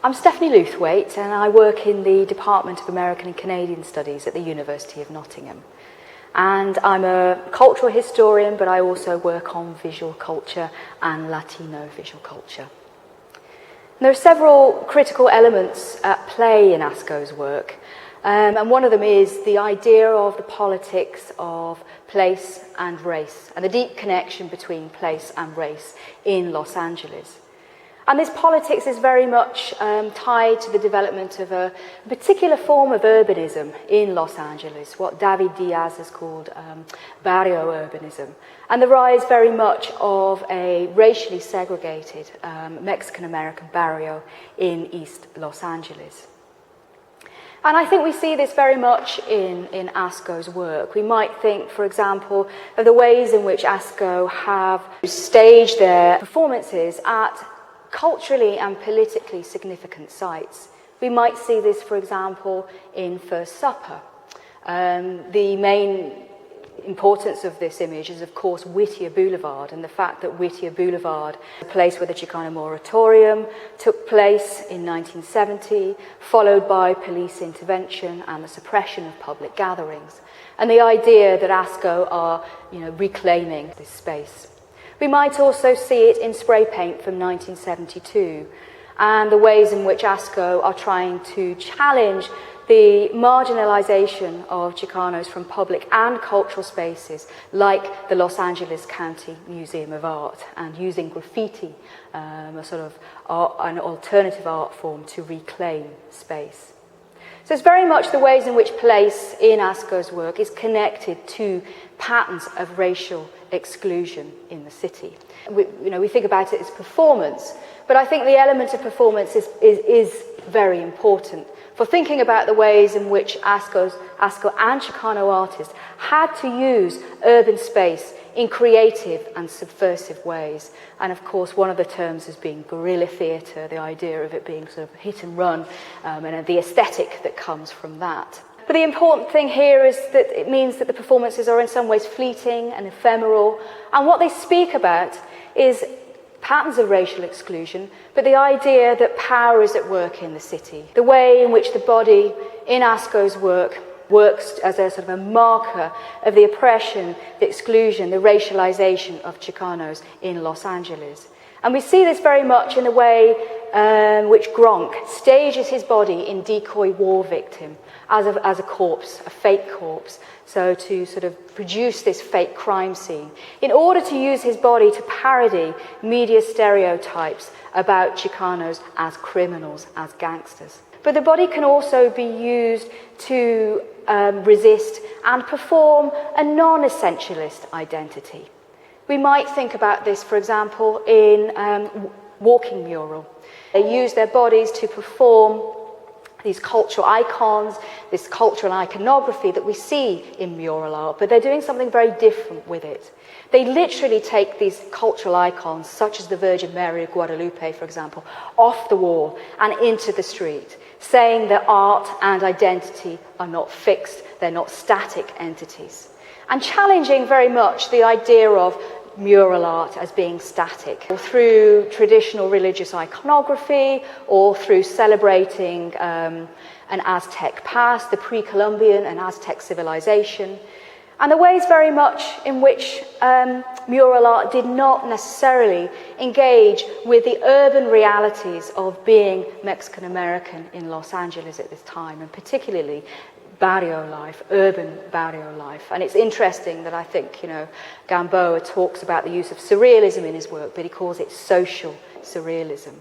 I'm Stephanie Lewthwaite and I work in the Department of American and Canadian Studies at the University of Nottingham. And I'm a cultural historian, but I also work on visual culture and Latino visual culture. And there are several critical elements at play in Asco's work. And one of them is the idea of the politics of place and race, and the deep connection between place and race in Los Angeles. And this politics is very much tied to the development of a particular form of urbanism in Los Angeles, what David Diaz has called barrio urbanism, and the rise very much of a racially segregated Mexican-American barrio in East Los Angeles. And I think we see this very much in Asco's work. We might think, for example, of the ways in which Asco have staged their performances at culturally and politically significant sites. We might see this, for example, in First Supper. The main importance of this image is, of course, Whittier Boulevard, and the fact that Whittier Boulevard, the place where the Chicano moratorium took place in 1970, followed by police intervention and the suppression of public gatherings, and the idea that Asco are, reclaiming this space. We might also see it in spray paint from 1972, and the ways in which Asco are trying to challenge the marginalization of Chicanos from public and cultural spaces like the Los Angeles County Museum of Art, and using graffiti, a sort of an alternative art form to reclaim space. So it's very much the ways in which place in Asco's work is connected to patterns of racial exclusion in the city. We think about it as performance, but I think the element of performance is very important for thinking about the ways in which Asco and Chicano artists had to use urban space in creative and subversive ways. And of course, one of the terms has been guerrilla theatre, the idea of it being sort of hit and run, and the aesthetic that comes from that. But the important thing here is that it means that the performances are in some ways fleeting and ephemeral, and what they speak about is patterns of racial exclusion, but the idea that power is at work in the city. The way in which the body in Asco's work works as a sort of a marker of the oppression, the exclusion, the racialization of Chicanos in Los Angeles. And we see this very much in the way which Gronk stages his body in Decoy War Victim as a corpse, a fake corpse, so to sort of produce this fake crime scene, in order to use his body to parody media stereotypes about Chicanos as criminals, as gangsters. But the body can also be used to resist and perform a non-essentialist identity. We might think about this, for example, in walking mural. They use their bodies to perform these cultural icons, this cultural iconography that we see in mural art, but they're doing something very different with it. They literally take these cultural icons, such as the Virgin Mary of Guadalupe, for example, off the wall and into the street, saying that art and identity are not fixed, they're not static entities, and challenging very much the idea of mural art as being static, or through traditional religious iconography, or through celebrating an Aztec past, the pre-Columbian and Aztec civilization, and the ways very much in which mural art did not necessarily engage with the urban realities of being Mexican-American in Los Angeles at this time, and particularly barrio life, urban barrio life. And it's interesting that I think, Gamboa talks about the use of surrealism in his work, but he calls it social surrealism.